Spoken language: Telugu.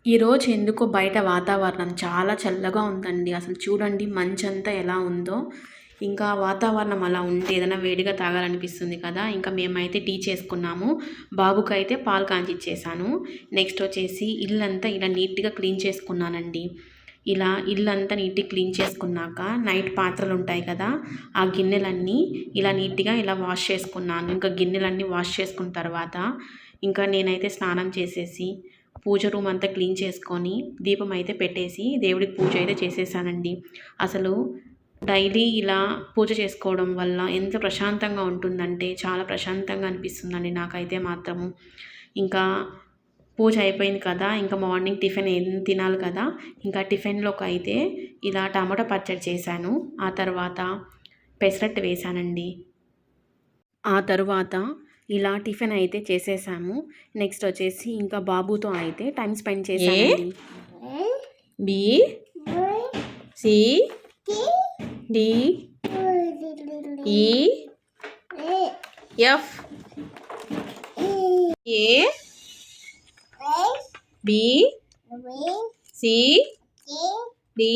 ఈరోజు ఎందుకో బయట వాతావరణం చాలా చల్లగా ఉందండి. అసలు చూడండి మంచంతా ఎలా ఉందో. ఇంకా వాతావరణం అలా ఉంటే ఏదైనా వేడిగా తాగాలనిపిస్తుంది కదా! ఇంకా మేమైతే టీ చేసుకున్నాము. బాబుకైతే పాలు కాంచిచ్చేసాను. నెక్స్ట్ వచ్చేసి ఇల్లంతా ఇలా నీట్‌గా క్లీన్ చేసుకున్నానండి. ఇలా ఇల్లంతా నీట్‌గా క్లీన్ చేసుకున్నాక నైట్ పాత్రలుంటాయి కదా! ఆ గిన్నెలన్నీ ఇలా నీట్‌గా ఇలా వాష్ చేసుకున్నాను. ఇంకా గిన్నెలన్నీ వాష్ చేసుకున్న తర్వాత ఇంకా నేనైతే స్నానం చేసేసి పూజ రూమ్ అంతా క్లీన్ చేసుకొని దీపం అయితే పెట్టేసి దేవుడికి పూజ అయితే చేసేసానండి. అసలు డైలీ ఇలా పూజ చేసుకోవడం వల్ల ఎంత ప్రశాంతంగా ఉంటుందంటే చాలా ప్రశాంతంగా అనిపిస్తుందండి నాకైతే మాత్రము. ఇంకా పూజ అయిపోయింది కదా! ఇంకా మార్నింగ్ టిఫిన్ ఏం తినాలి కదా! ఇంకా టిఫిన్‌లోకి అయితే ఇలా టమాటా పచ్చడి చేశాను. ఆ తర్వాత పెసరట్టు వేశానండి. ఆ తరువాత ఇలా టిఫిన్ అయితే చేసేసాము. నెక్స్ట్ వచ్చేసి ఇంకా బాబుతో అయితే టైమ్ స్పెండ్ చేశానండి. B C D E F A B C D